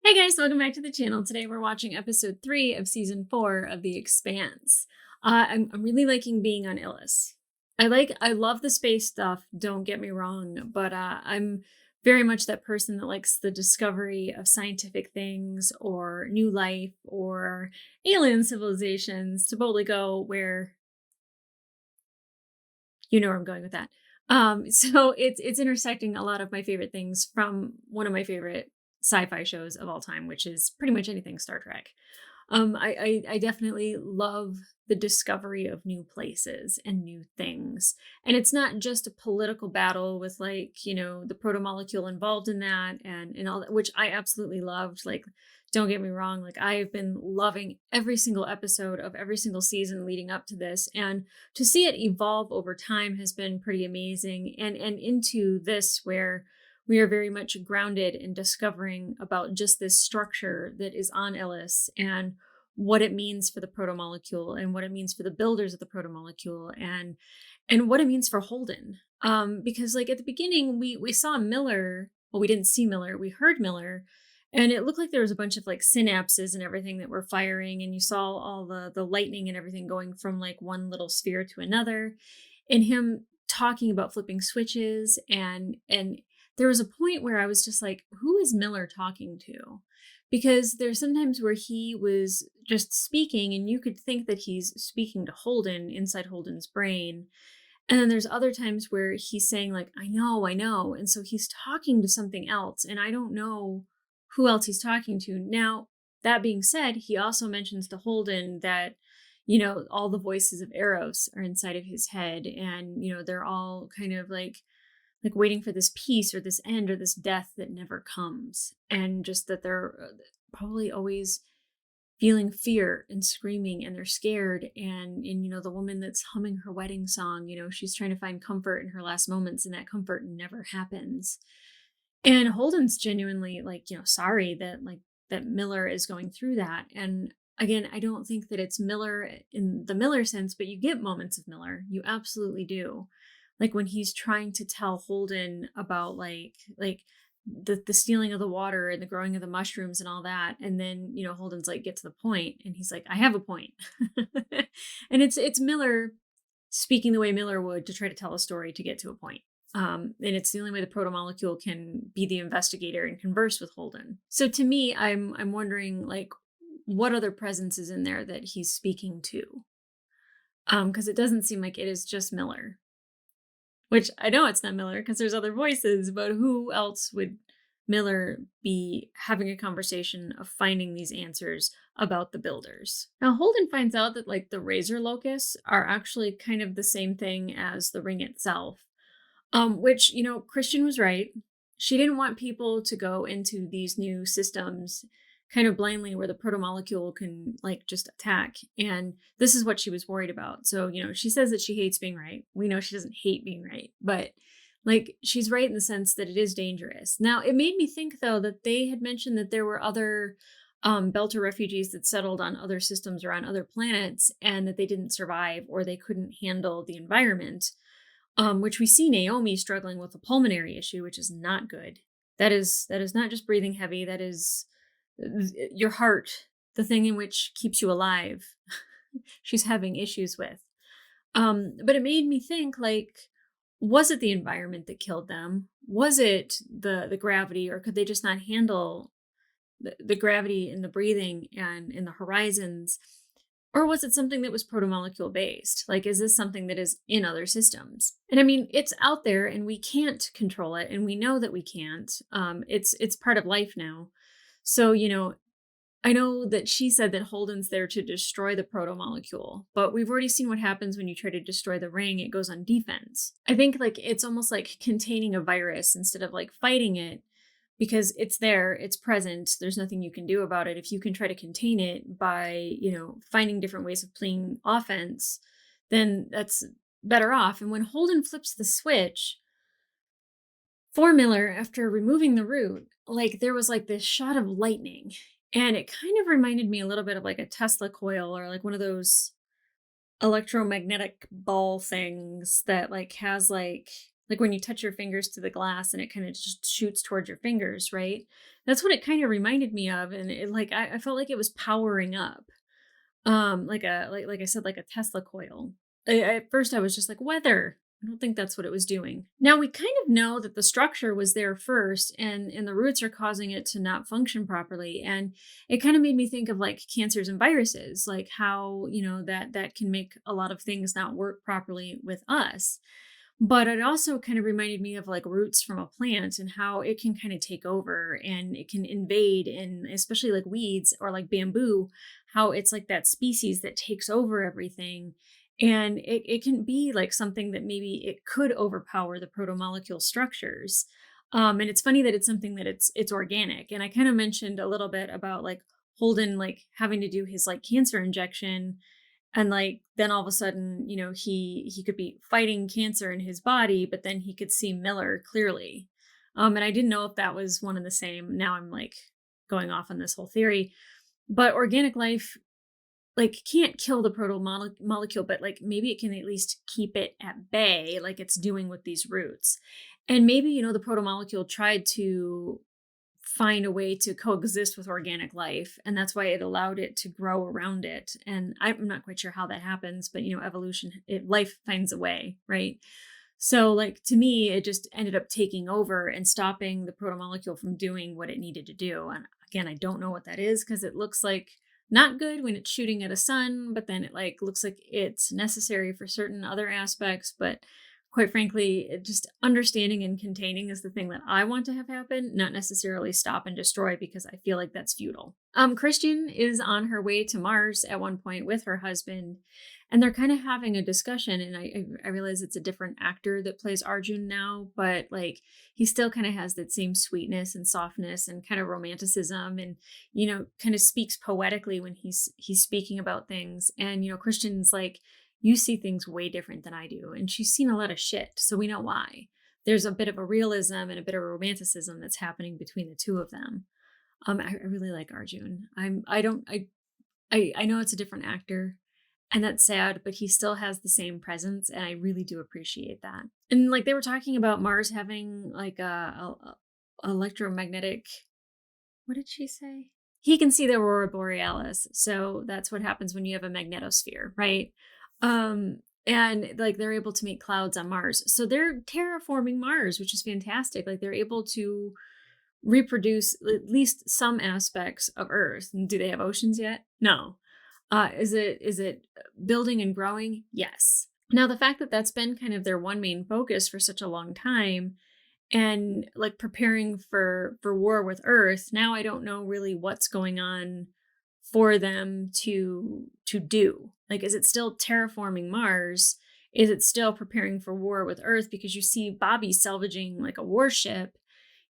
Hey guys, welcome back to the channel. Today we're watching episode 3 of season 4 of The Expanse. I'm really liking being on Illis. I love the space stuff, don't get me wrong, but I'm very much that person that likes the discovery of scientific things or new life or alien civilizations to boldly go where you know where I'm going with that. So it's intersecting a lot of my favorite things from one of my favorite sci-fi shows of all time, which is pretty much anything Star Trek. I definitely love the discovery of new places and new things. And it's not just a political battle with the proto molecule involved in that and all that, which I absolutely loved. Like, don't get me wrong, like I've been loving every single episode of every single season leading up to this. And to see it evolve over time has been pretty amazing. And into this where we are very much grounded in discovering about just this structure that is on Ellis and what it means for the protomolecule and what it means for the builders of the protomolecule and what it means for Holden. Because like at the beginning we saw Miller, well, we didn't see Miller, we heard Miller, and it looked like there was a bunch of like synapses and everything that were firing, and you saw all the lightning and everything going from like one little sphere to another, and him talking about flipping switches and there was a point where I was just like, who is Miller talking to? Because there's sometimes where he was just speaking and you could think that he's speaking to Holden inside Holden's brain. And then there's other times where he's saying like, I know, I know. And so he's talking to something else and I don't know who else he's talking to. Now, that being said, he also mentions to Holden that, all the voices of Eros are inside of his head and, they're all kind of like waiting for this peace or this end or this death that never comes, and just that they're probably always feeling fear and screaming and they're scared, and the woman that's humming her wedding song, she's trying to find comfort in her last moments and that comfort never happens. And Holden's genuinely sorry that that Miller is going through that. And again, I don't think that it's Miller in the Miller sense, but you get moments of Miller, you absolutely do, like when he's trying to tell Holden about like the stealing of the water and the growing of the mushrooms and all that, and then Holden's like, get to the point, and he's like, I have a point. And it's Miller speaking the way Miller would to try to tell a story to get to a point. And it's the only way the protomolecule can be the investigator and converse with Holden. So to me, I'm wondering like what other presence is in there that he's speaking to, because it doesn't seem like it is just Miller. Which I know it's not Miller because there's other voices, but who else would Miller be having a conversation of finding these answers about the builders? Now, Holden finds out that like the razor locusts are actually kind of the same thing as the ring itself, which, Christian was right. She didn't want people to go into these new systems kind of blindly where the protomolecule can like just attack. And this is what she was worried about. So, she says that she hates being right. We know she doesn't hate being right, but like she's right in the sense that it is dangerous. Now, it made me think though that they had mentioned that there were other Belter refugees that settled on other systems or on other planets and that they didn't survive or they couldn't handle the environment, which we see Naomi struggling with a pulmonary issue, which is not good. That is not just breathing heavy. That is your heart, the thing in which keeps you alive. She's having issues with. But it made me think like, was it the environment that killed them? Was it the gravity, or could they just not handle the gravity in the breathing and in the horizons? Or was it something that was protomolecule based? Like, is this something that is in other systems? And I mean, it's out there and we can't control it. And we know that we can't. It's part of life now. So, I know that she said that Holden's there to destroy the protomolecule, but we've already seen what happens when you try to destroy the ring. It goes on defense. I think like it's almost like containing a virus instead of like fighting it, because it's there, it's present. There's nothing you can do about it. If you can try to contain it by, finding different ways of playing offense, then that's better off. And when Holden flips the switch for Miller after removing the root, like there was like this shot of lightning, and it kind of reminded me a little bit of like a Tesla coil or like one of those electromagnetic ball things that like has like Like when you touch your fingers to the glass and it kind of just shoots towards your fingers, right? That's what it kind of reminded me of. And it like I felt like it was powering up. Like I said, like a Tesla coil. At first I was just like, weather. I don't think that's what it was doing. Now we kind of know that the structure was there first and the roots are causing it to not function properly. And it kind of made me think of like cancers and viruses, like how, that can make a lot of things not work properly with us. But it also kind of reminded me of like roots from a plant and how it can kind of take over and it can invade, and especially like weeds or like bamboo, how it's like that species that takes over everything. And it can be like something that maybe it could overpower the protomolecule structures. And it's funny that it's something that it's organic. And I kind of mentioned a little bit about like Holden like having to do his like cancer injection, and like then all of a sudden, he could be fighting cancer in his body, but then he could see Miller clearly. And I didn't know if that was one and the same. Now I'm like going off on this whole theory. But organic life like can't kill the molecule, but like maybe it can at least keep it at bay, like it's doing with these roots. And maybe, the protomolecule tried to find a way to coexist with organic life, and that's why it allowed it to grow around it. And I'm not quite sure how that happens, but evolution, life finds a way, right? So like to me it just ended up taking over and stopping the protomolecule from doing what it needed to do. And again, I don't know what that is, because it looks like not good when it's shooting at a sun, but then it like looks like it's necessary for certain other aspects. But quite frankly, just understanding and containing is the thing that I want to have happen, not necessarily stop and destroy, because I feel like that's futile. Christian is on her way to Mars at one point with her husband, and they're kind of having a discussion. And I realize it's a different actor that plays Arjun now, but like he still kind of has that same sweetness and softness and kind of romanticism, and kind of speaks poetically when he's speaking about things. And Christian's like, you see things way different than I do. And she's seen a lot of shit, so we know why. There's a bit of a realism and a bit of a romanticism that's happening between the two of them. I really like Arjun. I know it's a different actor, and that's sad, but he still has the same presence, and I really do appreciate that. And like they were talking about Mars having like a electromagnetic, what did she say? He can see the aurora borealis, so that's what happens when you have a magnetosphere, right? And like they're able to make clouds on Mars. So they're terraforming Mars, which is fantastic. Like they're able to reproduce at least some aspects of Earth. And do they have oceans yet? No. Is it building and growing? Yes. Now the fact that that's been kind of their one main focus for such a long time, and like preparing for war with Earth, now I don't know really what's going on for them to do. Like, is it still terraforming Mars? Is it still preparing for war with Earth? Because you see Bobby salvaging like a warship.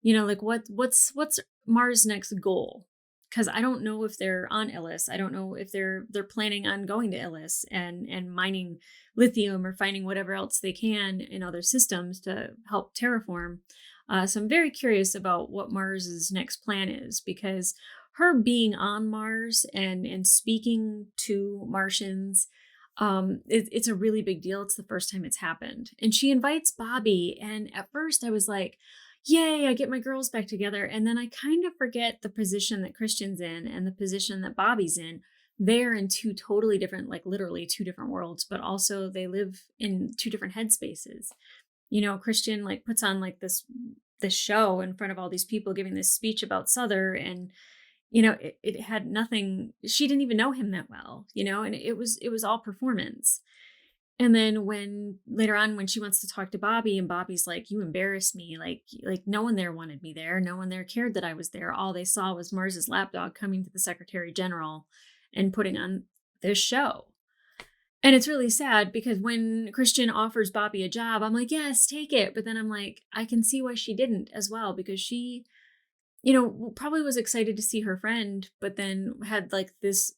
Like what's Mars' next goal? Because I don't know if they're on Illis. I don't know if they're planning on going to Illis and mining lithium or finding whatever else they can in other systems to help terraform. So I'm very curious about what Mars's next plan is, because her being on Mars and speaking to Martians, it's a really big deal. It's the first time it's happened. And she invites Bobby. And at first I was like, yay, I get my girls back together. And then I kind of forget the position that Christian's in and the position that Bobby's in. They're in two totally different, like literally two different worlds, but also they live in two different headspaces. Christian like puts on like this show in front of all these people giving this speech about Souther, and it had nothing, she didn't even know him that well, and it was all performance. And then when later on, when she wants to talk to Bobby, and Bobby's like, you embarrassed me. Like no one there wanted me there. No one there cared that I was there. All they saw was Mars's lapdog coming to the Secretary General and putting on this show. And it's really sad, because when Christian offers Bobby a job, I'm like, yes, take it. But then I'm like, I can see why she didn't as well, because she, probably was excited to see her friend, but then had like this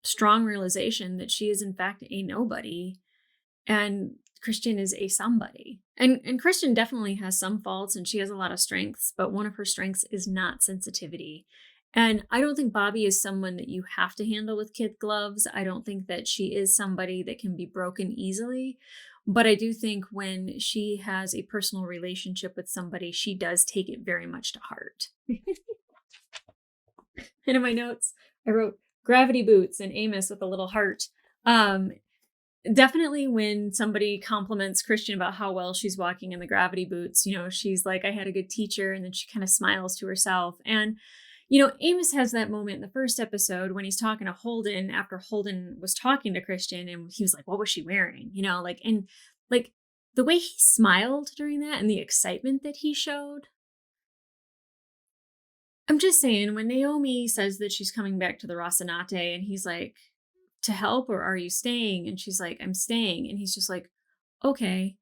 strong realization that she is in fact a nobody and Christian is a somebody. And Christian definitely has some faults and she has a lot of strengths, but one of her strengths is not sensitivity. And I don't think Bobby is someone that you have to handle with kid gloves. I don't think that she is somebody that can be broken easily. But I do think when she has a personal relationship with somebody, she does take it very much to heart. And in my notes, I wrote gravity boots and Amos with a little heart. Um, Definitely when somebody compliments Christian about how well she's walking in the gravity boots, she's like, I had a good teacher. And then she kind of smiles to herself. And, Amos has that moment in the first episode when he's talking to Holden after Holden was talking to Christian and he was like, what was she wearing? And like the way he smiled during that and the excitement that he showed. I'm just saying, when Naomi says that she's coming back to the Rocinante and he's like, to help or are you staying? And she's like, I'm staying. And he's just like, okay.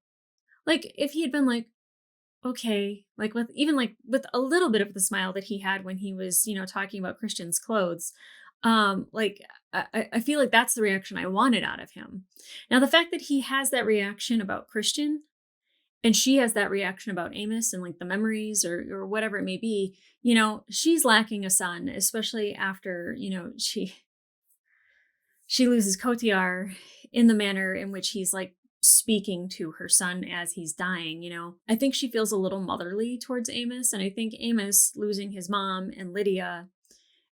Like if he had been like, okay, like with even like with a little bit of the smile that he had when he was, talking about Christian's clothes, like I feel like that's the reaction I wanted out of him. Now the fact that he has that reaction about Christian and she has that reaction about Amos and like the memories or whatever it may be, she's lacking a son, especially after, she loses Cotillard in the manner in which he's like speaking to her son as he's dying, I think she feels a little motherly towards Amos. And I think Amos losing his mom and Lydia,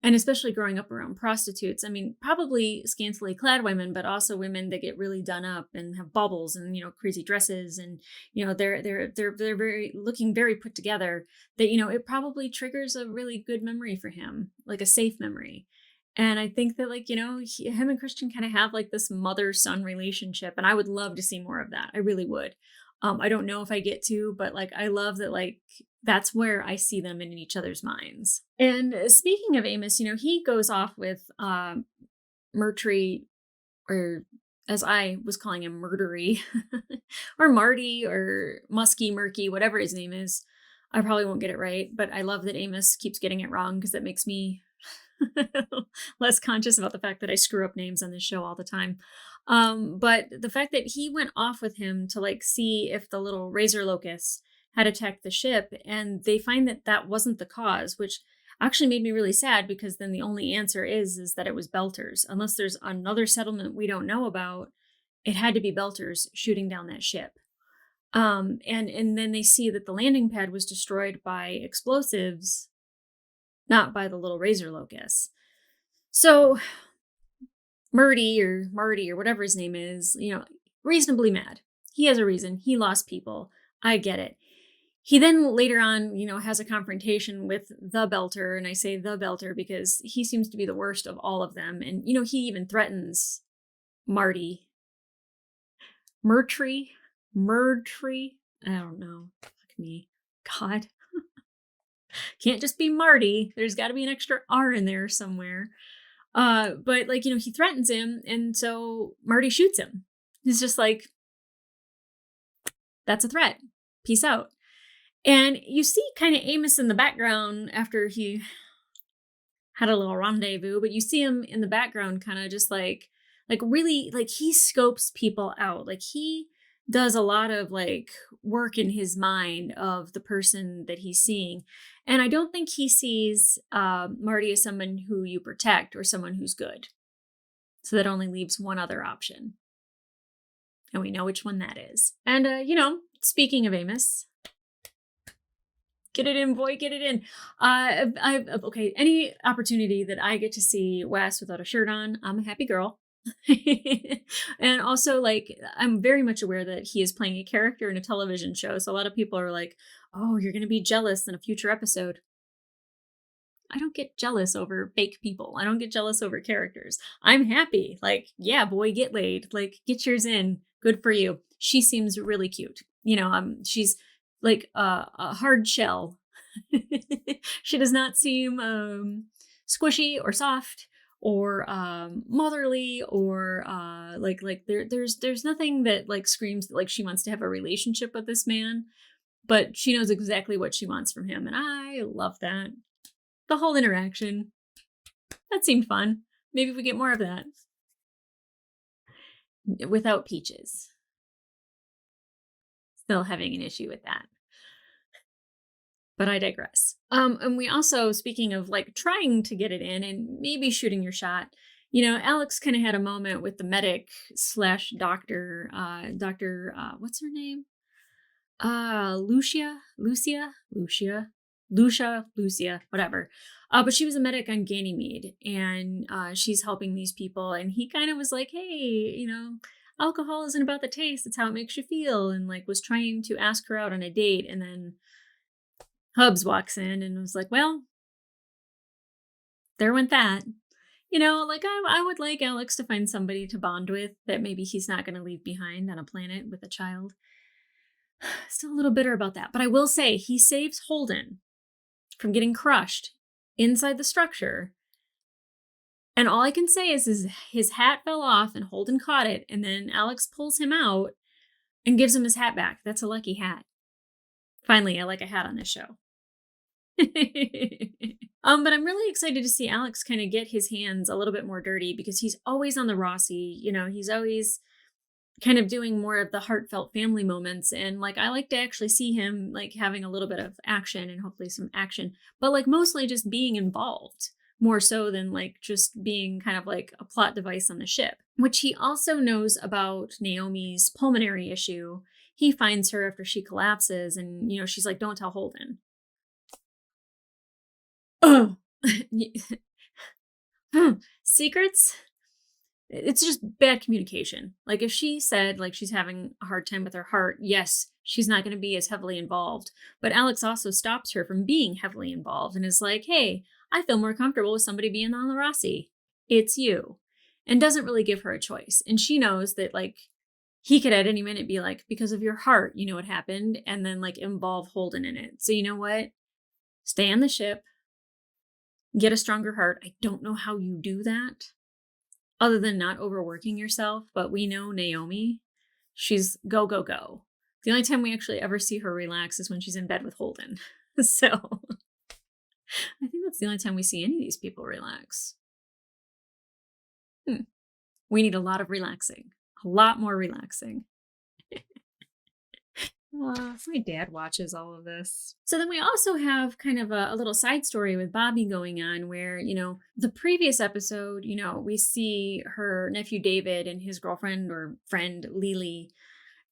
and especially growing up around prostitutes, I mean, probably scantily clad women, but also women that get really done up and have baubles and, crazy dresses. And, they're very looking very put together that, it probably triggers a really good memory for him, like a safe memory. And I think that, like, him and Christian kind of have like this mother-son relationship. And I would love to see more of that. I really would. I don't know if I get to, but like, I love that, like, that's where I see them in each other's minds. And speaking of Amos, he goes off with Murtry, or as I was calling him, Murdery, or Marty, or Musky, Murky, whatever his name is. I probably won't get it right, but I love that Amos keeps getting it wrong because that makes me less conscious about the fact that I screw up names on this show all the time. But the fact that he went off with him to like see if the little razor locusts had attacked the ship, and they find that that wasn't the cause, which actually made me really sad because then the only answer is that it was belters. Unless there's another settlement we don't know about, it had to be belters shooting down that ship. And then they see that the landing pad was destroyed by explosives, not by the little razor locusts. So Marty or whatever his name is, reasonably mad. He has a reason. He lost people. I get it. He then later on, has a confrontation with the Belter. And I say the Belter because he seems to be the worst of all of them. And, he even threatens Marty. Murtry? I don't know. Fuck me. God. Can't just be Marty. There's got to be an extra R in there somewhere. But like, he threatens him. And so Marty shoots him. He's just like, that's a threat. Peace out. And you see kind of Amos in the background after he had a little rendezvous, but you see him in the background kind of just like really, like he scopes people out. Like he does a lot of like work in his mind of the person that he's seeing. And I don't think he sees Marty as someone who you protect or someone who's good. So that only leaves one other option. And we know which one that is. And, speaking of Amos, get it in, boy, get it in. Okay, any opportunity that I get to see Wes without a shirt on, I'm a happy girl. And also, like, I'm very much aware that he is playing a character in a television show. So a lot of people are like, oh, you're going to be jealous in a future episode. I don't get jealous over fake people. I don't get jealous over characters. I'm happy. Like, yeah, boy, get laid. Like, get yours in. Good for you. She seems really cute. She's like a hard shell. She does not seem squishy or soft or motherly or there's nothing that like screams like she wants to have a relationship with this man, but she knows exactly what she wants from him, and I love that. The whole interaction, that seemed fun. Maybe we get more of that without Peaches. Still having an issue with that. But I digress. And we also, speaking of like trying to get it in and maybe shooting your shot, Alex kind of had a moment with the medic slash doctor, what's her name? Lucia, whatever. But she was a medic on Ganymede, and she's helping these people. And he kind of was like, "Hey, alcohol isn't about the taste; it's how it makes you feel." And like was trying to ask her out on a date, and then Hubs walks in and was like, "Well, there went that." Like I would like Alex to find somebody to bond with that maybe he's not going to leave behind on a planet with a child. Still a little bitter about that. But I will say he saves Holden from getting crushed inside the structure. And all I can say is his hat fell off and Holden caught it. And then Alex pulls him out and gives him his hat back. That's a lucky hat. Finally, I like a hat on this show. But I'm really excited to see Alex kind of get his hands a little bit more dirty because he's always on the Rossi. He's always kind of doing more of the heartfelt family moments. And like, I like to actually see him like having a little bit of action and hopefully some action, but like mostly just being involved more so than like just being kind of like a plot device on the ship, which he also knows about Naomi's pulmonary issue. He finds her after she collapses and, she's like, "Don't tell Holden." Oh, secrets. It's just bad communication. Like if she said like she's having a hard time with her heart, yes, she's not going to be as heavily involved. But Alex also stops her from being heavily involved and is like, "Hey, I feel more comfortable with somebody being on the Rossi. It's you." And doesn't really give her a choice. And she knows that like he could at any minute be like, "Because of your heart, you know what happened," and then like involve Holden in it. So you know what? Stay on the ship, get a stronger heart. I don't know how you do that other than not overworking yourself, but we know Naomi, she's go, go, go. The only time we actually ever see her relax is when she's in bed with Holden. So I think that's the only time we see any of these people relax. We need a lot of relaxing, a lot more relaxing. My dad watches all of this. So then we also have kind of a little side story with Bobby going on where, the previous episode, we see her nephew David and his girlfriend or friend Lily.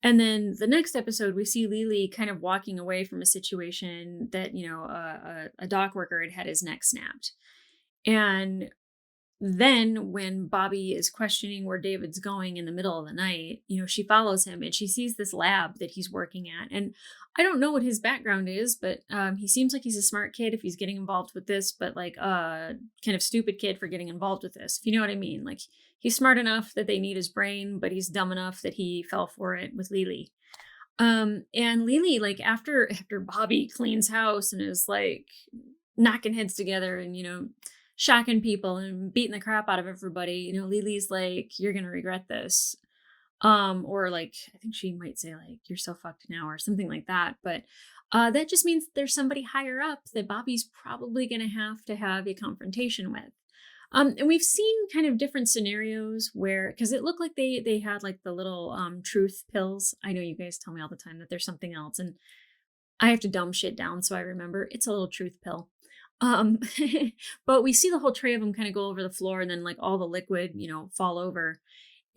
And then the next episode, we see Lily kind of walking away from a situation that, a dock worker had his neck snapped. And then when Bobby is questioning where David's going in the middle of the night, she follows him and she sees this lab that he's working at. And I don't know what his background is, but he seems like he's a smart kid if he's getting involved with this, but like kind of stupid kid for getting involved with this, if you know what I mean. Like he's smart enough that they need his brain, but he's dumb enough that he fell for it with Lily. And Lily, like after Bobby cleans house and is like knocking heads together and, shocking people and beating the crap out of everybody, Lily's like, "You're gonna regret this." Or like I think she might say like, "You're so fucked now," or something like that. But that just means there's somebody higher up that Bobby's probably gonna have a confrontation with. And we've seen kind of different scenarios where, because it looked like they had like the little truth pills. I know you guys tell me all the time that there's something else, and I have to dumb shit down so I remember. It's a little truth pill. Um, but we see the whole tray of them kind of go over the floor and then like all the liquid, fall over.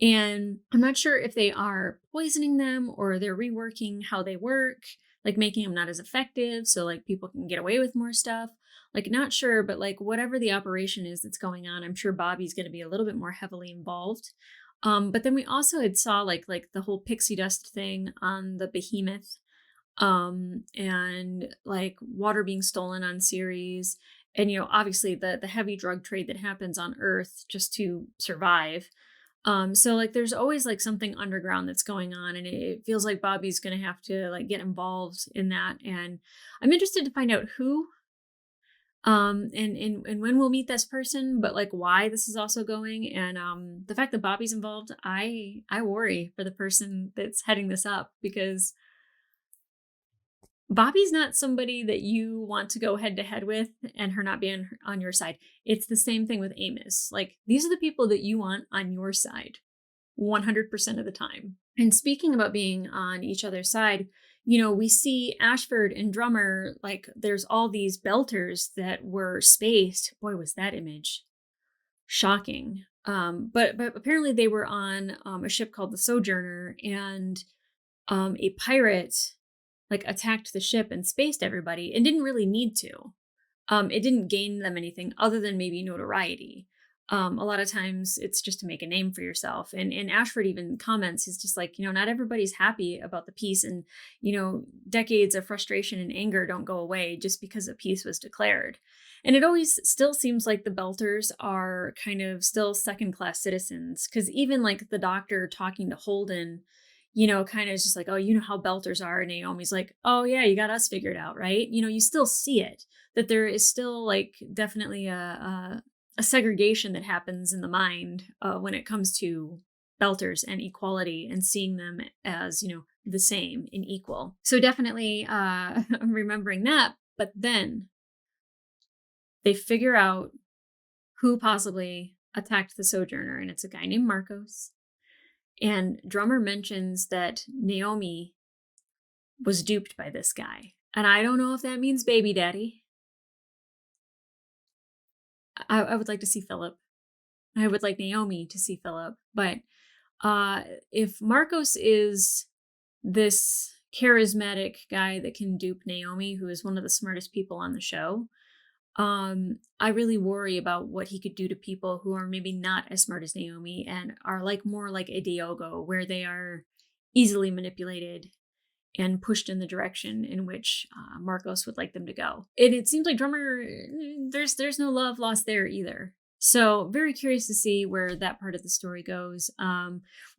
And I'm not sure if they are poisoning them or they're reworking how they work, like making them not as effective. So like people can get away with more stuff. Like not sure, but like whatever the operation is that's going on, I'm sure Bobby's going to be a little bit more heavily involved. But then we also had saw like the whole pixie dust thing on the behemoth, and like water being stolen on Ceres, and obviously the heavy drug trade that happens on Earth just to survive. So like there's always like something underground that's going on, and it feels like Bobby's gonna have to like get involved in that, and I'm interested to find out who, and when we'll meet this person, but like why this is also going, and the fact that Bobby's involved, I worry for the person that's heading this up, because Bobby's not somebody that you want to go head to head with and her not being on your side. It's the same thing with Amos. Like, these are the people that you want on your side 100% of the time. And speaking about being on each other's side, we see Ashford and Drummer, like, there's all these belters that were spaced. Boy, was that image shocking. But apparently they were on a ship called the Sojourner, and a pirate like attacked the ship and spaced everybody and didn't really need to. It didn't gain them anything other than maybe notoriety. A lot of times it's just to make a name for yourself. And Ashford even comments, he's just like, not everybody's happy about the peace, and, decades of frustration and anger don't go away just because a peace was declared. And it always still seems like the Belters are kind of still second-class citizens, because even like the doctor talking to Holden, kind of is just like, oh, you know how Belters are. And Naomi's like, oh yeah, you got us figured out, right? You still see it, that there is still like definitely a segregation that happens in the mind when it comes to Belters and equality and seeing them as, the same and equal. So definitely I'm remembering that. But then they figure out who possibly attacked the Sojourner, and it's a guy named Marcos. And Drummer mentions that Naomi was duped by this guy. And I don't know if that means baby daddy. I would like to see Philip. I would like Naomi to see Philip. But if Marcos is this charismatic guy that can dupe Naomi, who is one of the smartest people on the show, I really worry about what he could do to people who are maybe not as smart as Naomi and are like more like a Diogo, where they are easily manipulated and pushed in the direction in which Marcos would like them to go. And it seems like Drummer, there's no love lost there either. So very curious to see where that part of the story goes.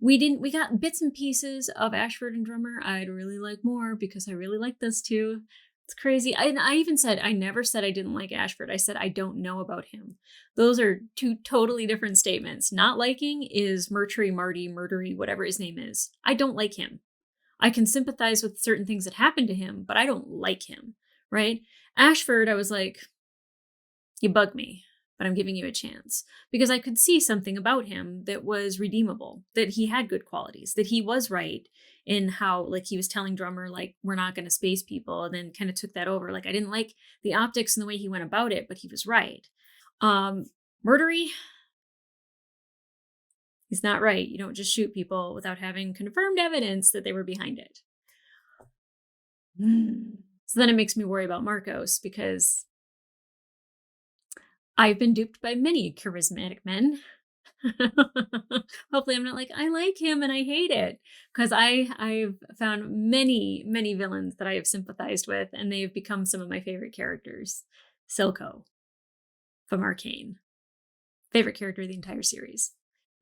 We got bits and pieces of Ashford and Drummer. I'd really like more because I really like this too. It's crazy. I even said, I never said I didn't like Ashford. I said I don't know about him. Those are two totally different statements. Not liking is Murtry, Marty, Murdery, whatever his name is. I don't like him. I can sympathize with certain things that happened to him, but I don't like him, right? Ashford, I was like, you bug me, but I'm giving you a chance. Because I could see something about him that was redeemable, that he had good qualities, that he was right in how, like, he was telling Drummer, like, we're not going to space people, and then kind of took that over. Like, I didn't like the optics and the way he went about it, but he was right. Murdery, he's not right. You don't just shoot people without having confirmed evidence that they were behind it. So then it makes me worry about Marcos, because I've been duped by many charismatic men. Hopefully I'm not like, I like him and I hate it, because I've found many, many villains that I have sympathized with, and they've become some of my favorite characters. Silco from Arcane. Favorite character of the entire series.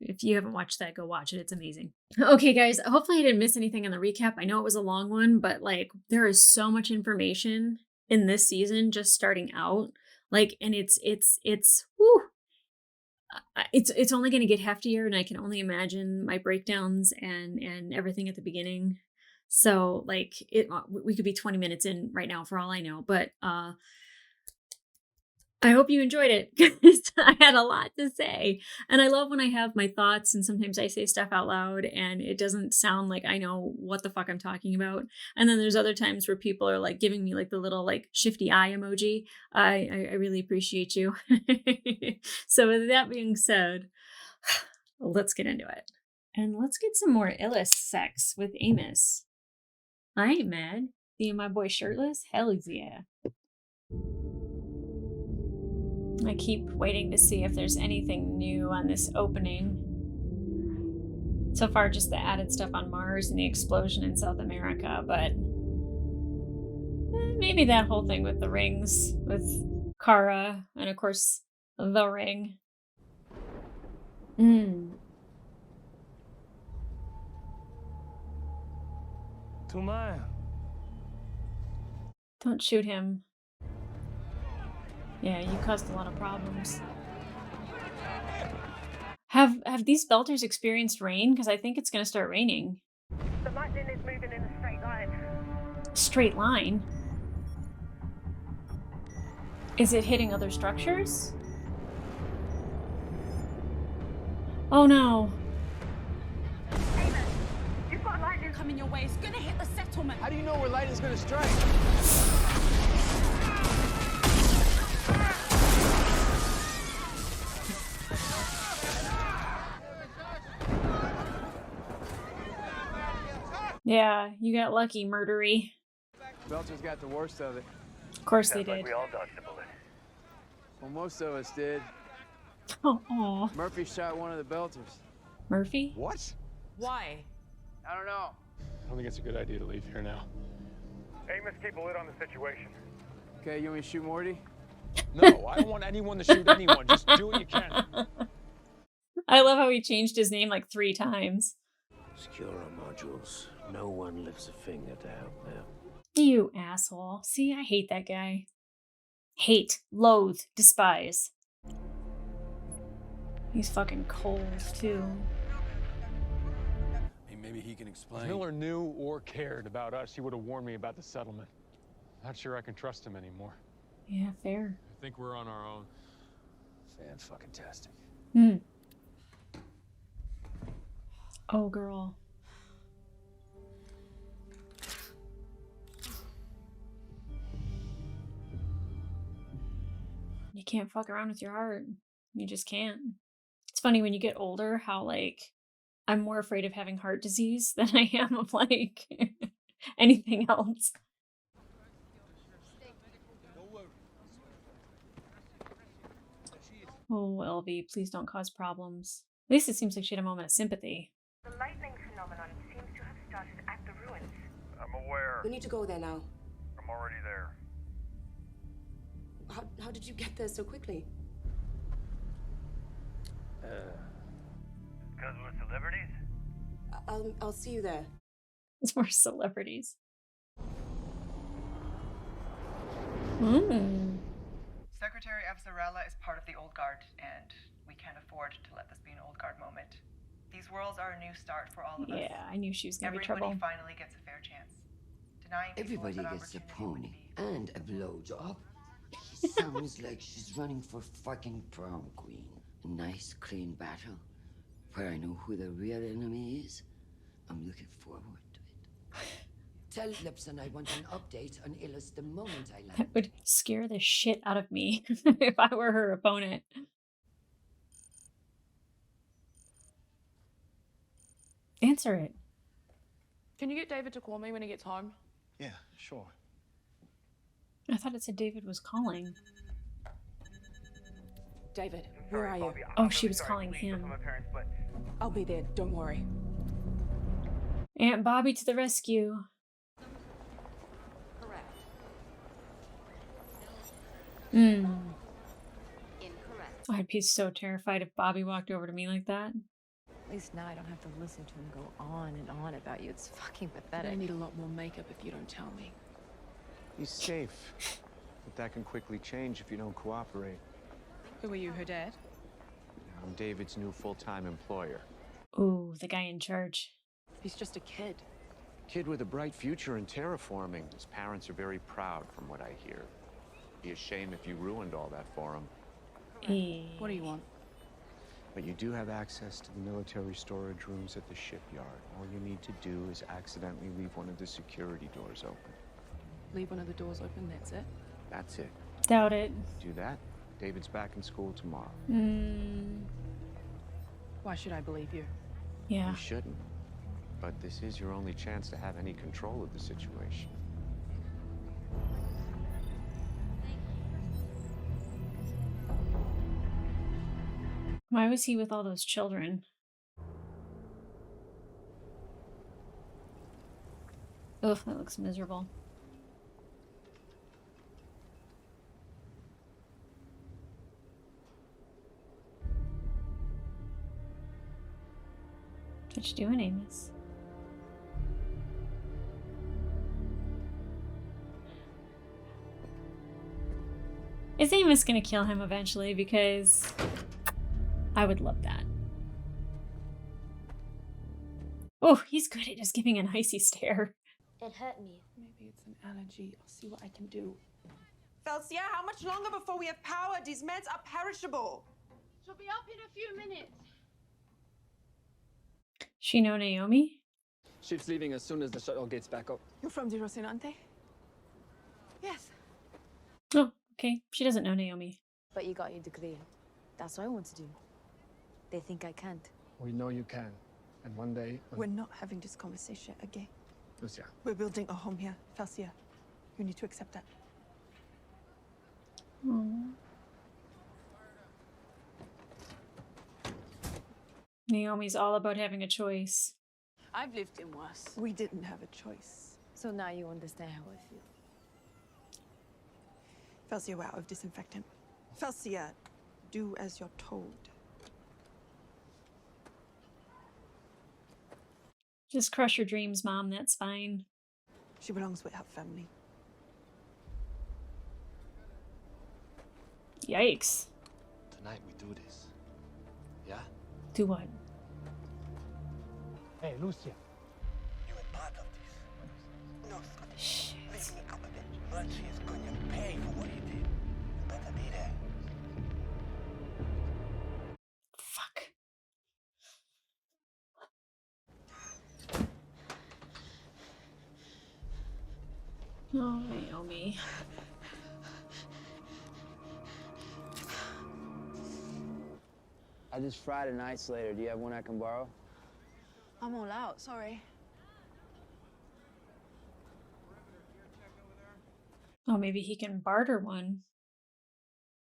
If you haven't watched that, go watch it. It's amazing. Okay, guys, hopefully I didn't miss anything in the recap. I know it was a long one, but like, there is so much information in this season just starting out. Like, and it's whew. It's only going to get heftier, and I can only imagine my breakdowns and everything at the beginning. So like, we could be 20 minutes in right now for all I know, but I hope you enjoyed it, because I had a lot to say, and I love when I have my thoughts and sometimes I say stuff out loud and it doesn't sound like I know what the fuck I'm talking about. And then there's other times where people are like giving me like the little like shifty eye emoji. I really appreciate you. So with that being said, let's get into it. And let's get some more Illis sex with Amos. I ain't mad. Seeing my boy shirtless? Hell yeah. I keep waiting to see if there's anything new on this opening. So far, just the added stuff on Mars and the explosion in South America, but maybe that whole thing with the rings, with Kara, and of course, the ring. Don't shoot him. Yeah, you caused a lot of problems. Have these Belters experienced rain? Because I think it's going to start raining. The lightning is moving in a straight line. Straight line? Is it hitting other structures? Oh no. Amos, you've got lightning coming your way. It's going to hit the settlement. How do you know where lightning's going to strike? Yeah, you got lucky, Murtry. Belchers got the worst of it. Of course they Sounds did. like we all dodged a bullet. Well, most of us did. Oh, Murphy shot one of the Belters. Murphy? What? Why? I don't know. I don't think it's a good idea to leave here now. Amos, keep a lid on the situation. Okay, you want me to shoot Morty? No, I don't want anyone to shoot anyone. Just do what you can. I love how he changed his name like 3 times. Secure our modules. No one lifts a finger to help now. You asshole. See, I hate that guy. Hate, loathe, despise. He's fucking cold, too. Hey, maybe he can explain. If Miller knew or cared about us, he would have warned me about the settlement. Not sure I can trust him anymore. Yeah, fair. I think we're on our own. Fan-fucking-tastic. Hmm. Oh, girl. You can't fuck around with your heart. You just can't. It's funny when you get older how, like, I'm more afraid of having heart disease than I am of, like, anything else. Oh, LV, please don't cause problems. At least it seems like she had a moment of sympathy. The lightning phenomenon seems to have started at the ruins. I'm aware. We need to go there now. I'm already there. How did you get there so quickly? Because we're celebrities? I'll see you there. It's more celebrities. Hmm. Secretary Abzarella is part of the Old Guard, and we can't afford to let this be an Old Guard moment. These worlds are a new start for all of us. Yeah, I knew she was gonna be Everybody trouble. finally gets a fair chance. Denying people Everybody that gets a opportunity would pony be- and a blowjob. She sounds like she's running for fucking prom queen. A nice, clean battle where I know who the real enemy is. I'm looking forward to it. Tell Lipson I want an update on Illis the moment I land. That would scare the shit out of me if I were her opponent. Answer it. Can you get David to call me when he gets home? Yeah, sure. I thought it said David was calling. David, where are you? Oh, she was calling him. I'll be there, don't worry. Aunt Bobby to the rescue. Correct. Hmm. Incorrect. I'd be so terrified if Bobby walked over to me like that. At least now I don't have to listen to him go on and on about you. It's fucking pathetic. I need a lot more makeup if you don't tell me. He's safe. But that can quickly change if you don't cooperate. Who are you, her dad? I'm David's new full-time employer. Ooh, the guy in charge. He's just a kid. Kid with a bright future in terraforming. His parents are very proud from what I hear. Be a shame if you ruined all that for him. What do you want? But you do have access to the military storage rooms at the shipyard. All you need to do is accidentally leave one of the security doors open. Leave one of the doors open, that's it? That's it. Doubt it. Do that. David's back in school tomorrow. Why should I believe you? Yeah. You shouldn't. But this is your only chance to have any control of the situation. Why was he with all those children? Ugh, that looks miserable. What you doing, Amos? Is Amos gonna kill him eventually? Because I would love that. Oh, he's good at just giving an icy stare. It hurt me. Maybe it's an allergy. I'll see what I can do. Felsia, how much longer before we have power? These meds are perishable. She'll be up in a few minutes. She know Naomi? Ship's leaving as soon as the shuttle gets back up. You're from the Rocinante? Yes. Oh, okay. She doesn't know Naomi. But you got your degree. That's what I want to do. They think I can't. We know you can. And one day... We're not having this conversation again. Lucia. We're building a home here, Felsia. You need to accept that. Naomi's all about having a choice. I've lived in worse. We didn't have a choice. So now you understand how I feel. Felsia, we're out of disinfectant. Felsia, do as you're told. Just crush your dreams, Mom. That's fine. She belongs with her family. Yikes. Tonight we do this. Yeah? Do what? Hey, Lucia. You were part of this. No, Shit. leave me out of it. Murtry is going to pay for what he did. You better be there. Fuck. Oh, Naomi. I just fried an isolator. Do you have one I can borrow? I'm all out, sorry. Oh, maybe he can barter one.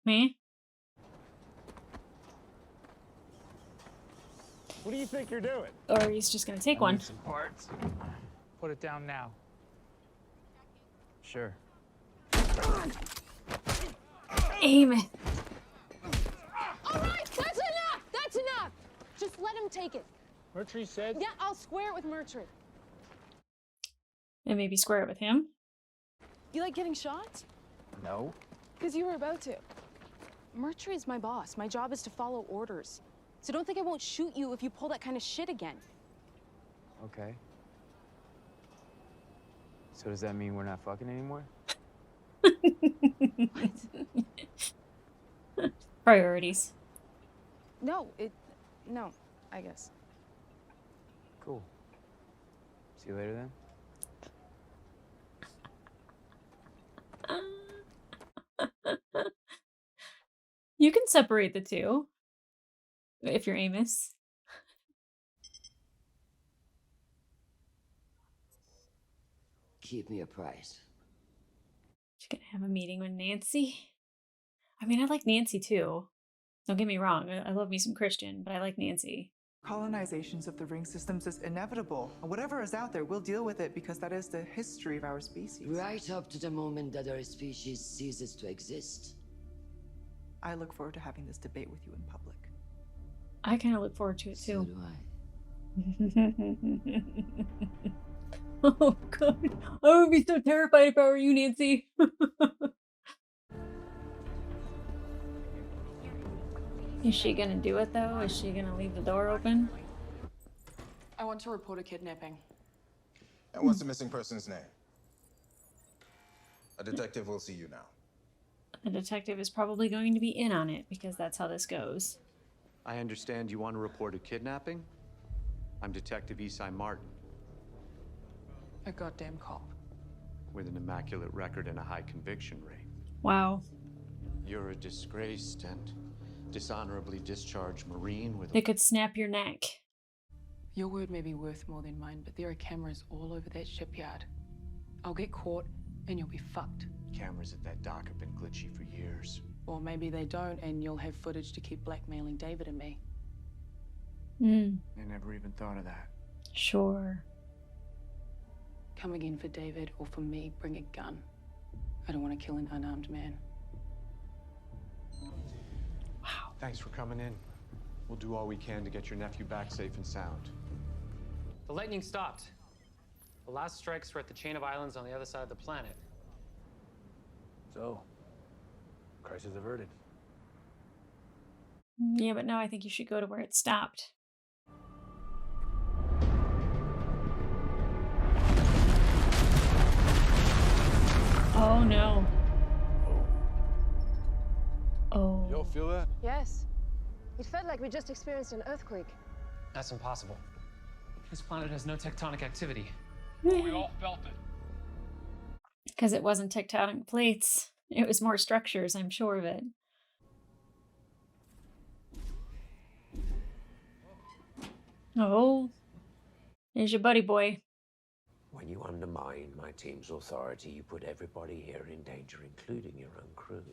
Me? What do you think you're doing? Or he's just gonna take one. Some parts. Put it down now. Sure. Amos. All right, that's enough! That's enough! Just let him take it. Murtry said... Yeah, I'll square it with Murtry. And maybe square it with him. You like getting shot? No. Because you were about to. Murtry's my boss. My job is to follow orders. So don't think I won't shoot you if you pull that kind of shit again. Okay. So does that mean we're not fucking anymore? Priorities. No, I guess. Cool. See you later then. You can separate the two. If you're Amos. Keep me apprised. She's gonna have a meeting with Nancy. I mean, I like Nancy too. Don't get me wrong. I love me some Christian, but I like Nancy. Colonizations of the ring systems is inevitable. Whatever is out there, we'll deal with it because that is the history of our species. Right up to the moment that our species ceases to exist. I look forward to having this debate with you in public. I kind of look forward to it So too. do I. Oh god, I would be so terrified if I were you, Nancy. Is she gonna do it though? Is she gonna leave the door open? I want to report a kidnapping. And what's the missing person's name? A detective will see you now. The detective is probably going to be in on it because that's how this goes. I understand you want to report a kidnapping? I'm Detective Esai Martin. A goddamn cop. With an immaculate record and a high conviction rate. Wow. You're a disgraced and dishonorably discharged Marine with They could snap your neck. Your word may be worth more than mine, but there are cameras all over that shipyard. I'll get caught and you'll be fucked. Cameras at that dock have been glitchy for years. Or maybe they don't and you'll have footage to keep blackmailing David and me. I never even thought of that. Sure. Come again for David or for me, bring a gun. I don't want to kill an unarmed man. Wow. Thanks for coming in. We'll do all we can to get your nephew back safe and sound. The lightning stopped. The last strikes were at the chain of islands on the other side of the planet. So, crisis averted. Yeah, but now I think you should go to where it stopped. Oh no. Oh. You all feel that? Yes. It felt like we just experienced an earthquake. That's impossible. This planet has no tectonic activity. We all felt it. Because it wasn't tectonic plates. It was more structures, I'm sure of it. Oh. There's your buddy boy. When you team's authority, you put everybody here in danger, including your own crew.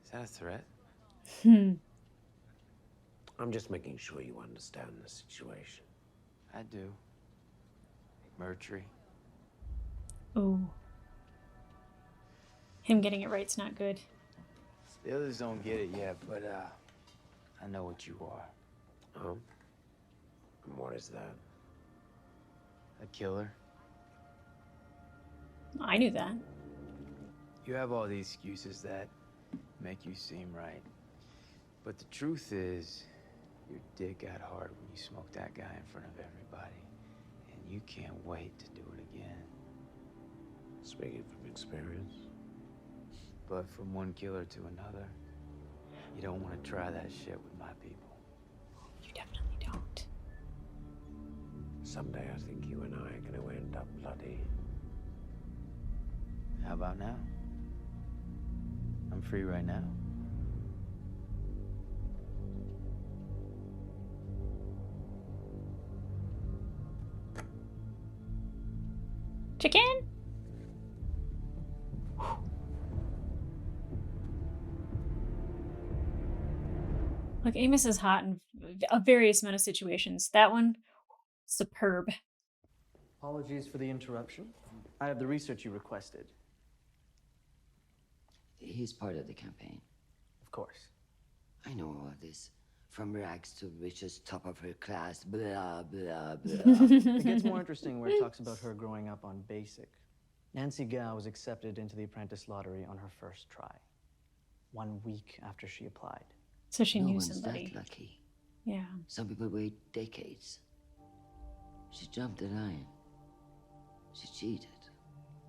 Is that a threat? I'm just making sure you understand the situation. I do. Murtry. Oh. Him getting it right's not good. The others don't get it yet, but I know what you are. Oh? And what is that? A killer. I knew that. You have all these excuses that make you seem right. But the truth is, your dick got hard when you smoked that guy in front of everybody. And you can't wait to do it again. Speaking from experience. But from one killer to another, you don't want to try that shit with my people. You definitely don't. Someday I think you and I are going to end up bloody. How about now? I'm free right now. Chicken? Like, Amos is hot in a various amount of situations. That one, superb. Apologies for the interruption. I have the research you requested. He's part of the campaign. Of course. I know all this. From rags to riches, top of her class, blah, blah, blah. It gets more interesting where it talks about her growing up on basic. Nancy Gao was accepted into the apprentice lottery on her first try, 1 week after she applied. So she knew one's somebody. that lucky. Yeah. Some people wait decades. She jumped the line. She cheated.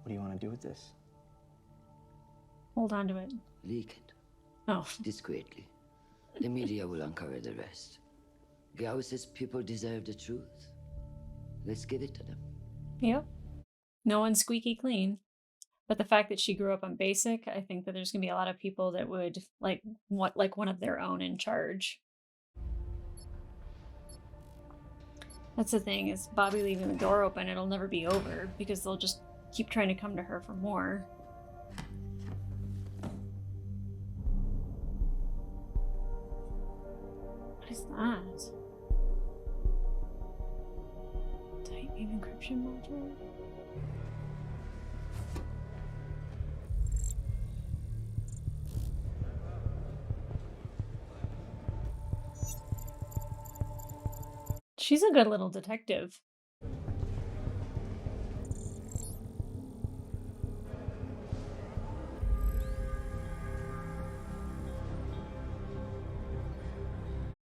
What do you want to do with this? Hold on to it. Leak it. Oh. Discreetly. The media will uncover the rest. Gao says people deserve the truth. Let's give it to them. Yep. No one's squeaky clean. But the fact that she grew up on basic, I think that there's gonna be a lot of people that would like one of their own in charge. That's the thing, is Bobby leaving the door open, it'll never be over because they'll just keep trying to come to her for more. What is that? Tight beam encryption module? She's a good little detective.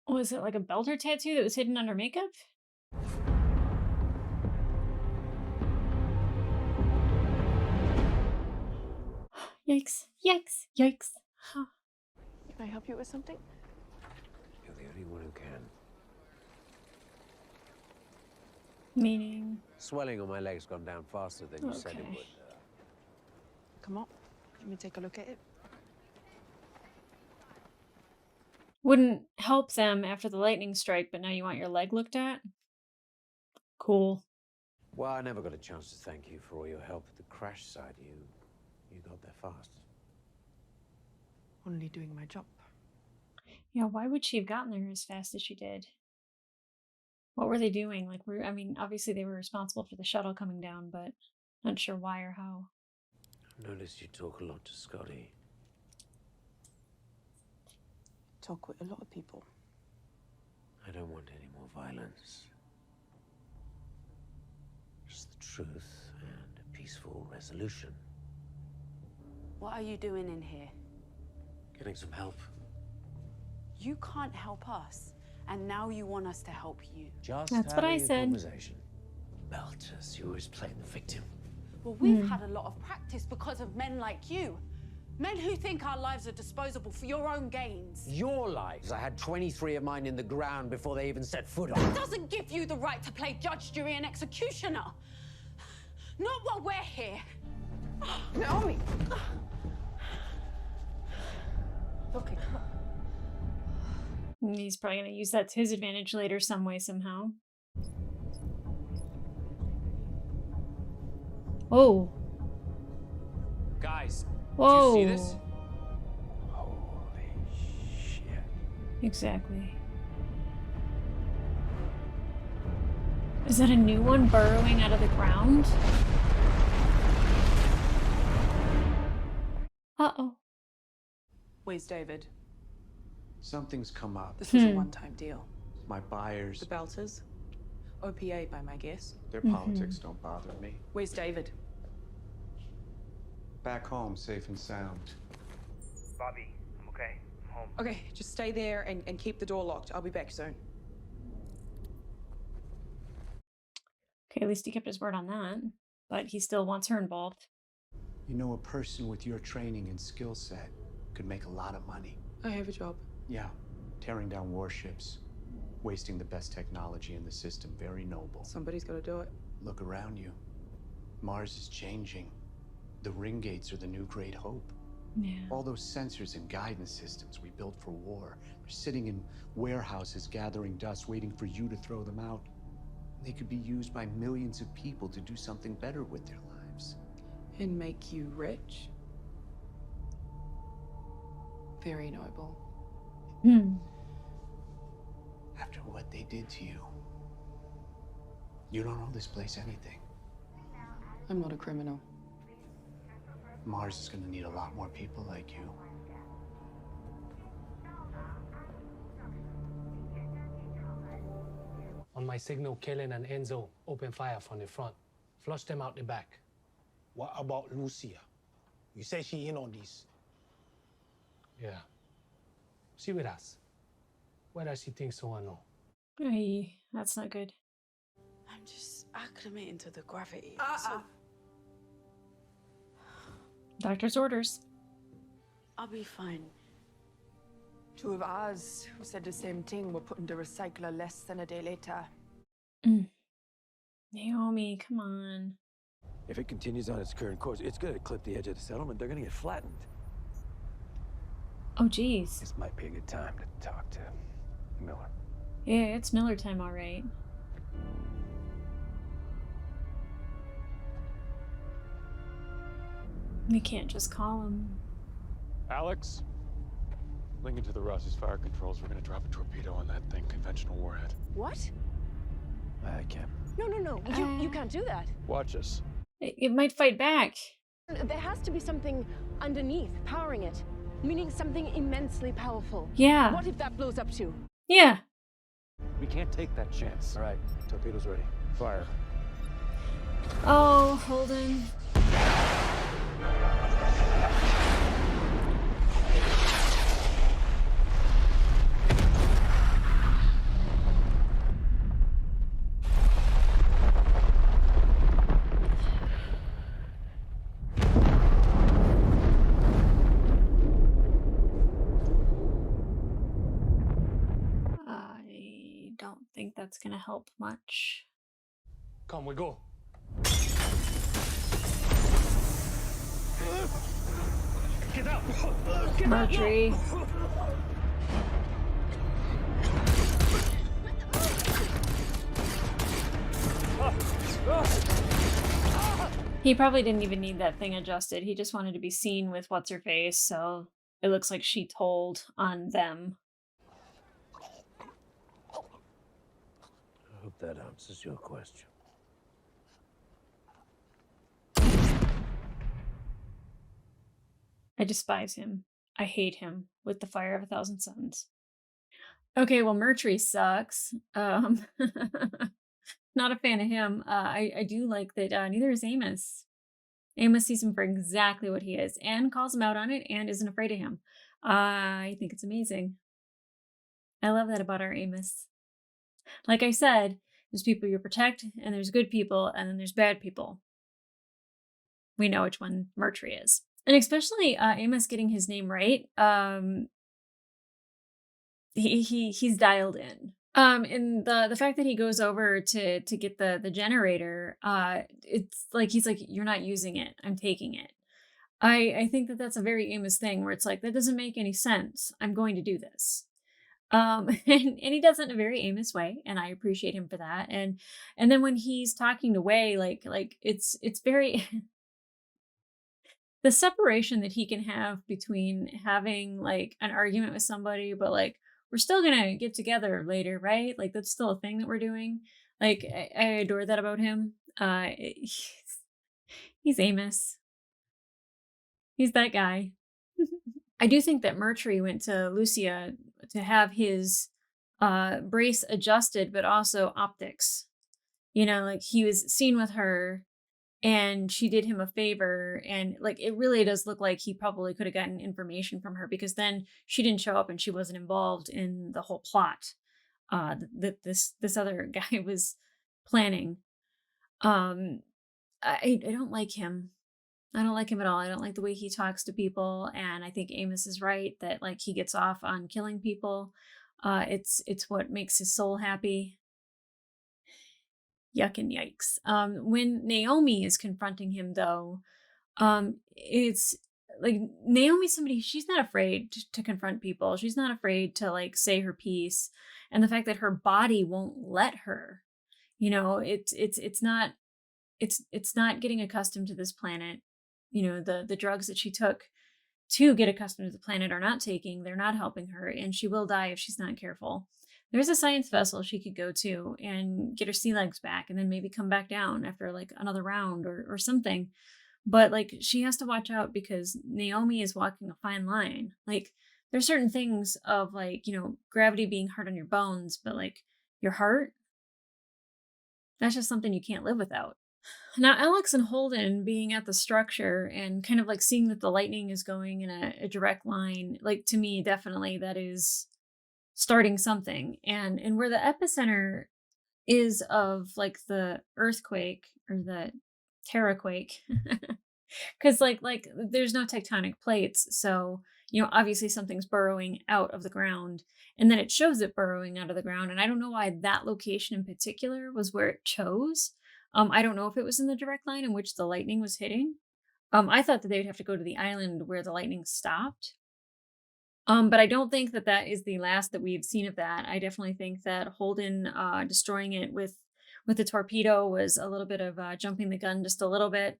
Was it like a belter tattoo that was hidden under makeup? Yikes, yikes, yikes. Huh. Can I help you with something? You're the only one who can. Meaning? Swelling on my leg's gone down faster than you said it would. Come on, let me take a look at it. Wouldn't help them after the lightning strike, but now you want your leg looked at? Cool. Well, I never got a chance to thank you for all your help at the crash site. You got there fast. Only doing my job. Yeah, why would she have gotten there as fast as she did? What were they doing? Like, I mean, obviously they were responsible for the shuttle coming down, but not sure why or how. I've noticed you talk a lot to Scotty. Talk with a lot of people. I don't want any more violence. Just the truth and a peaceful resolution. What are you doing in here? Getting some help. You can't help us, and now you want us to help you. Just That's what I having a said. Conversation. Belters, you always playing the victim. Well, we've had a lot of practice because of men like you. Men who think our lives are disposable for your own gains. Your lives. I had 23 of mine in the ground before they even set foot on. That doesn't give you the right to play judge, jury, and executioner. Not while we're here. Naomi! Okay, come on. He's probably going to use that to his advantage later some way, somehow. Oh. Guys, Whoa. did you see this? Exactly. Is that a new one burrowing out of the ground? Uh-oh. Where's David? Something's come up. This was a one-time deal. My buyers, The Belters? OPA by my guess. their politics don't bother me. Where's David? Back home, safe and sound. Bobby, I'm okay. I'm home. Okay, just stay there and keep the door locked. I'll be back soon. Okay, at least he kept his word on that. But he still wants her involved. You know, a person with your training and skill set could make a lot of money. I have a job. Yeah, tearing down warships, wasting the best technology in the system, very noble. Somebody's got to do it. Look around you. Mars is changing. The ring gates are the new great hope. Yeah. All those sensors and guidance systems we built for war, they're sitting in warehouses gathering dust, waiting for you to throw them out. They could be used by millions of people to do something better with their lives. And make you rich? Very noble. After what they did to you, you don't owe this place anything. I'm not a criminal. Mars is gonna need a lot more people like you. On my signal, Kellen and Enzo open fire from the front. Flush them out the back. What about Lucia? You say she in on this. Yeah. She with us. Why does she think so unknown? Ay, that's not good. I'm just acclimating to the gravity. Doctor's orders. I'll be fine. Two of ours who said the same thing were put into recycler less than a day later. Naomi, come on. If it continues on its current course, it's gonna clip the edge of the settlement. They're gonna get flattened. Oh, geez. This might be a good time to talk to Miller. Yeah, it's Miller time, all right. We can't just call him. Alex, link into the Ross's fire controls. We're gonna drop a torpedo on that thing, conventional warhead. What? I can't. No. You can't do that. Watch us. It might fight back. There has to be something underneath, powering it. Meaning something immensely powerful. Yeah. What if that blows up too? Yeah. We can't take that chance. All right, torpedoes ready. Fire. Oh, Holden. I don't think that's gonna help much. Come, we go. Get out! Get Murtry. He probably didn't even need that thing adjusted. He just wanted to be seen with what's her face, so it looks like she told on them. I hope that answers your question. I despise him. I hate him with the fire of 1,000 suns. Okay, well, Murtry sucks. Not a fan of him. I do like that neither is Amos. Amos sees him for exactly what he is and calls him out on it and isn't afraid of him. I think it's amazing. I love that about our Amos. Like I said, there's people you protect, and there's good people, and then there's bad people. We know which one Murtry is. And especially Amos getting his name right. He's dialed in. And the fact that he goes over to get the generator, it's like he's like, you're not using it, I'm taking it. I think that that's a very Amos thing where it's like, that doesn't make any sense. I'm going to do this. And he does it in a very Amos way, and I appreciate him for that. And then when he's talking to Wei, it's very the separation that he can have between having like an argument with somebody, but like we're still gonna get together later, right? Like that's still a thing that we're doing. Like I adore that about him. He's Amos. He's that guy. I do think that Murtry went to Lucia to have his brace adjusted, but also optics. You know, like he was seen with her and she did him a favor. And like it really does look like he probably could have gotten information from her because then she didn't show up and she wasn't involved in the whole plot that this other guy was planning. Um, I don't like him. I don't like him at all. I don't like the way he talks to people, and I think Amos is right that like he gets off on killing people. It's what makes his soul happy. Yuck and yikes. When Naomi is confronting him, though, it's like Naomi's somebody. She's not afraid to confront people. She's not afraid to like say her piece, and the fact that her body won't let her. You know, it's not getting accustomed to this planet. You know, the drugs that she took to get accustomed to the planet are not taking, they're not helping her, and she will die if she's not careful. There's a science vessel she could go to and get her sea legs back and then maybe come back down after like another round or something. But like she has to watch out because Naomi is walking a fine line. Like there's certain things of like, you know, gravity being hard on your bones, but like your heart, that's just something you can't live without. Now, Alex and Holden being at the structure and kind of like seeing that the lightning is going in a direct line, like to me, definitely that is starting something. And where the epicenter is of like the earthquake or the terraquake, because like there's no tectonic plates, so you know obviously something's burrowing out of the ground, and then it shows it burrowing out of the ground. And I don't know why that location in particular was where it chose. I don't know if it was in the direct line in which the lightning was hitting. I thought that they would have to go to the island where the lightning stopped. But I don't think that that is the last that we've seen of that. I definitely think that Holden destroying it with the torpedo was a little bit of jumping the gun just a little bit.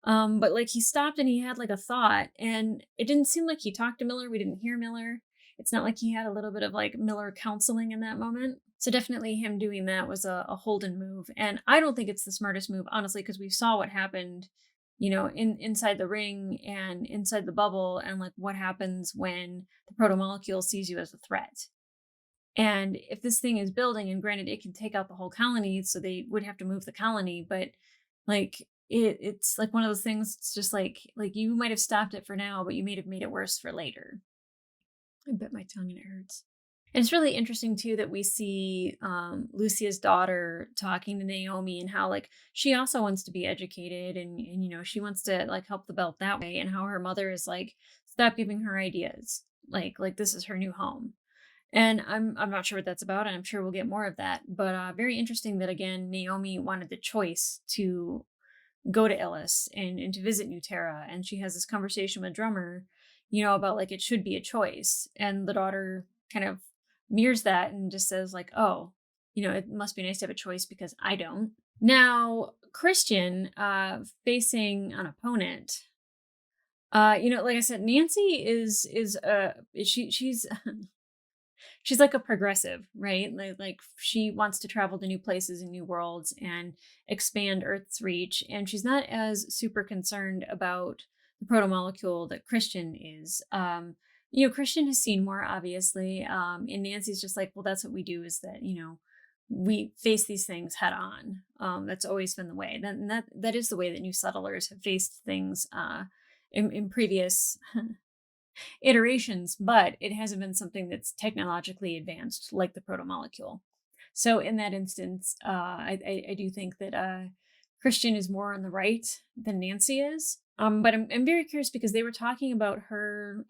But like he stopped and he had like a thought, and it didn't seem like he talked to Miller. We didn't hear Miller. It's not like he had a little bit of like Miller counseling in that moment. So definitely him doing that was a Holden move. And I don't think it's the smartest move, honestly, because we saw what happened, you know, inside the ring and inside the bubble, and like what happens when the protomolecule sees you as a threat. And if this thing is building, and granted it can take out the whole colony, so they would have to move the colony, but like it's like one of those things, it's just like you might have stopped it for now, but you may have made it worse for later. I bit my tongue and it hurts. And it's really interesting too that we see Lucia's daughter talking to Naomi and how like she also wants to be educated, and you know she wants to like help the belt that way, and how her mother is like, stop giving her ideas, like this is her new home. And I'm not sure what that's about, and I'm sure we'll get more of that. But very interesting that again Naomi wanted the choice to go to Ellis and to visit New Terra, and she has this conversation with Drummer, you know, about like it should be a choice, and the daughter kind of mirrors that and just says like, oh, you know, it must be nice to have a choice because I don't. Now Christian facing an opponent, you know, like I said, Nancy is she's she's like a progressive, right? Like she wants to travel to new places and new worlds and expand Earth's reach, and she's not as super concerned about the protomolecule that Christian is. You know, Christian has seen more, obviously, and Nancy's just like, well, that's what we do, is that, you know, we face these things head on. That's always been the way. That is the way that new settlers have faced things in previous iterations, but it hasn't been something that's technologically advanced like the protomolecule. So in that instance, I do think that Christian is more on the right than Nancy is. But I'm very curious because they were talking about her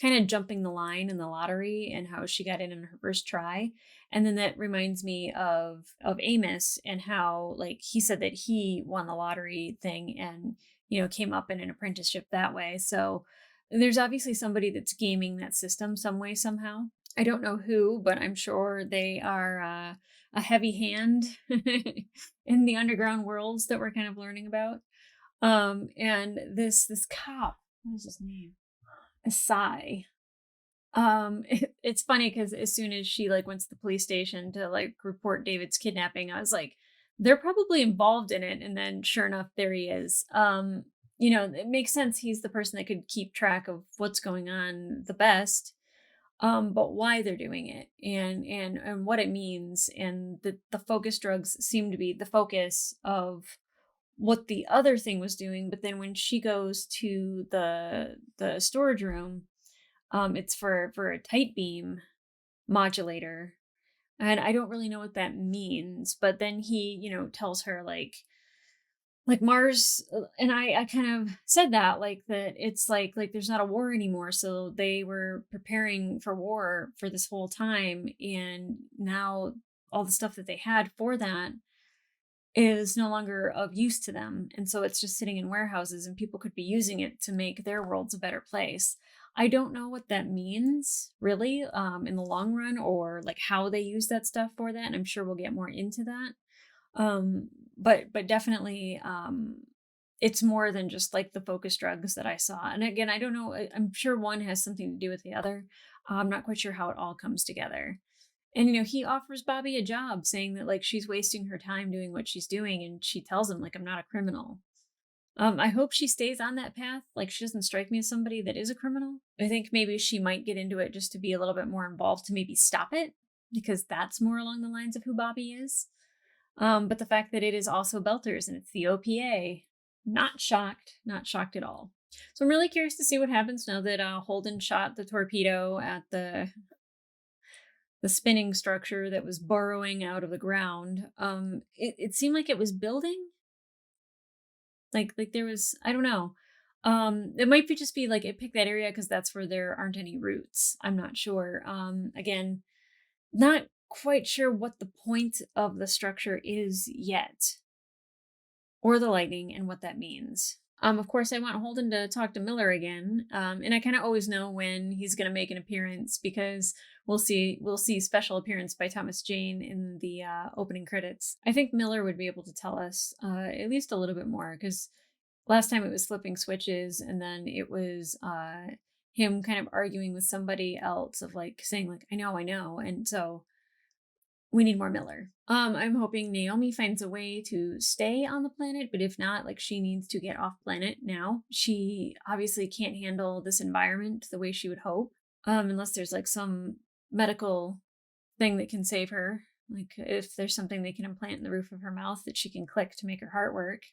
kind of jumping the line in the lottery and how she got in her first try. And then that reminds me of Amos and how like he said that he won the lottery thing and, you know, came up in an apprenticeship that way. So there's obviously somebody that's gaming that system some way, somehow. I don't know who, but I'm sure they are a heavy hand in the underground worlds that we're kind of learning about. And this cop, what is his name? Asai. It's funny because as soon as she like went to the police station to like report David's kidnapping, I was like, they're probably involved in it. And then sure enough, there he is. It makes sense. He's the person that could keep track of what's going on the best. But why they're doing it and what it means, and the focus drugs seem to be the focus of what the other thing was doing. But then when she goes to the storage room, it's for a tight beam modulator, and I don't really know what that means. But then he, tells her like Mars, and I kind of said that like that it's like there's not a war anymore, so they were preparing for war for this whole time, and now all the stuff that they had for that is no longer of use to them, and so it's just sitting in warehouses, and people could be using it to make their worlds a better place. I don't know what that means really, in the long run, or like how they use that stuff for that, and I'm sure we'll get more into that. But definitely, it's more than just like the focus drugs that I saw. And again, I don't know, I'm sure one has something to do with the other. I'm not quite sure how it all comes together. And he offers Bobby a job, saying that like she's wasting her time doing what she's doing, and she tells him like, I'm not a criminal. I hope she stays on that path. Like, she doesn't strike me as somebody that is a criminal. I think maybe she might get into it just to be a little bit more involved, to maybe stop it, because that's more along the lines of who Bobby is. But the fact that it is also Belters and it's the OPA, not shocked at all. So I'm really curious to see what happens now that Holden shot the torpedo at the spinning structure that was burrowing out of the ground. It seemed like it was building. Like there was, I don't know. It might be just be like it picked that area because that's where there aren't any roots. I'm not sure. Again, not quite sure what the point of the structure is yet, or the lightning and what that means. Of course, I want Holden to talk to Miller again, and I kind of always know when he's going to make an appearance, because we'll see special appearance by Thomas Jane in the opening credits. I think Miller would be able to tell us at least a little bit more, because last time it was flipping switches, and then it was him kind of arguing with somebody else of like saying like, I know, and so we need more Miller. I'm hoping Naomi finds a way to stay on the planet, but if not, like she needs to get off planet now. She obviously can't handle this environment the way she would hope, unless there's like some medical thing that can save her. Like if there's something they can implant in the roof of her mouth that she can click to make her heart work.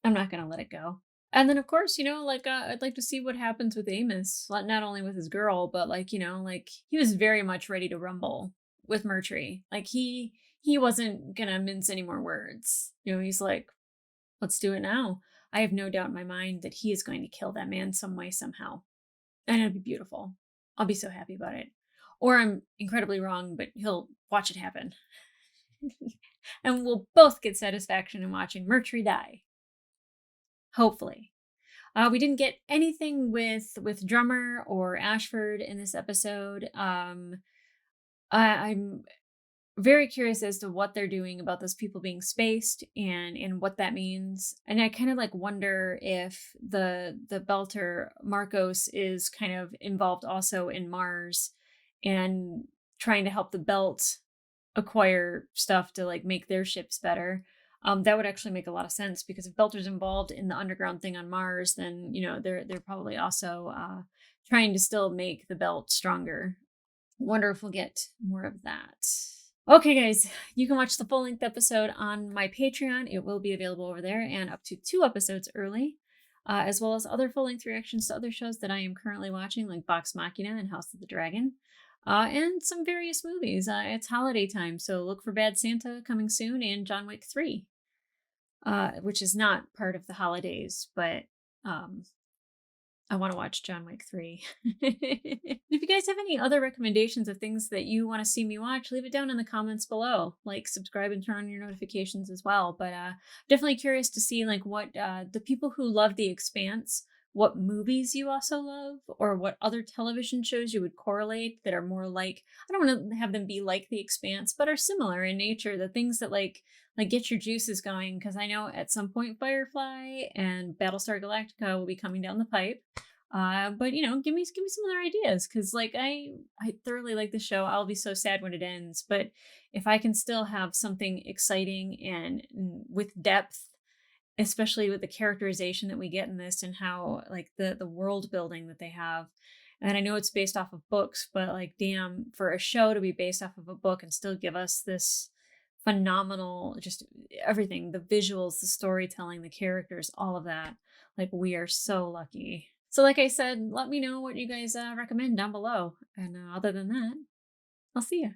I'm not gonna let it go. And then, of course, I'd like to see what happens with Amos, not only with his girl, but like he was very much ready to rumble with Murtry. Like he wasn't gonna mince any more words. He's like, let's do it now. I have no doubt in my mind that he is going to kill that man some way, somehow, and it'll be beautiful. I'll be so happy about it. Or I'm incredibly wrong, but he'll watch it happen, and we'll both get satisfaction in watching Murtry die. Hopefully. We didn't get anything with Drummer or Ashford in this episode. I'm very curious as to what they're doing about those people being spaced and what that means. And I kind of like wonder if the Belter Marcos is kind of involved also in Mars and trying to help the Belt acquire stuff to like make their ships better. That would actually make a lot of sense, because if Belter's involved in the underground thing on Mars, then they're probably also trying to still make the Belt stronger. Wonder if we'll get more of that. Okay, guys, you can watch the full-length episode on my Patreon. It will be available over there, and up to 2 episodes early, as well as other full-length reactions to other shows that I am currently watching, like Vox Machina and House of the Dragon. And some various movies. It's holiday time, so look for Bad Santa coming soon, and John Wick 3. Which is not part of the holidays, but I want to watch John Wick 3. If you guys have any other recommendations of things that you want to see me watch, leave it down in the comments below. Like, subscribe and turn on your notifications as well. But definitely curious to see like what the people who love The Expanse, what movies you also love or what other television shows you would correlate that are more like, I don't want to have them be like The Expanse, but are similar in nature, the things that like get your juices going, because I know at some point Firefly and Battlestar Galactica will be coming down the pipe. But give me some other ideas, because like I thoroughly like the show. I'll be so sad when it ends, but if I can still have something exciting and with depth, especially with the characterization that we get in this and how like the world building that they have. And I know it's based off of books, but like damn, for a show to be based off of a book and still give us this phenomenal, just everything, the visuals, the storytelling, the characters, all of that. Like we are so lucky. So like I said, let me know what you guys recommend down below. And other than that, I'll see you.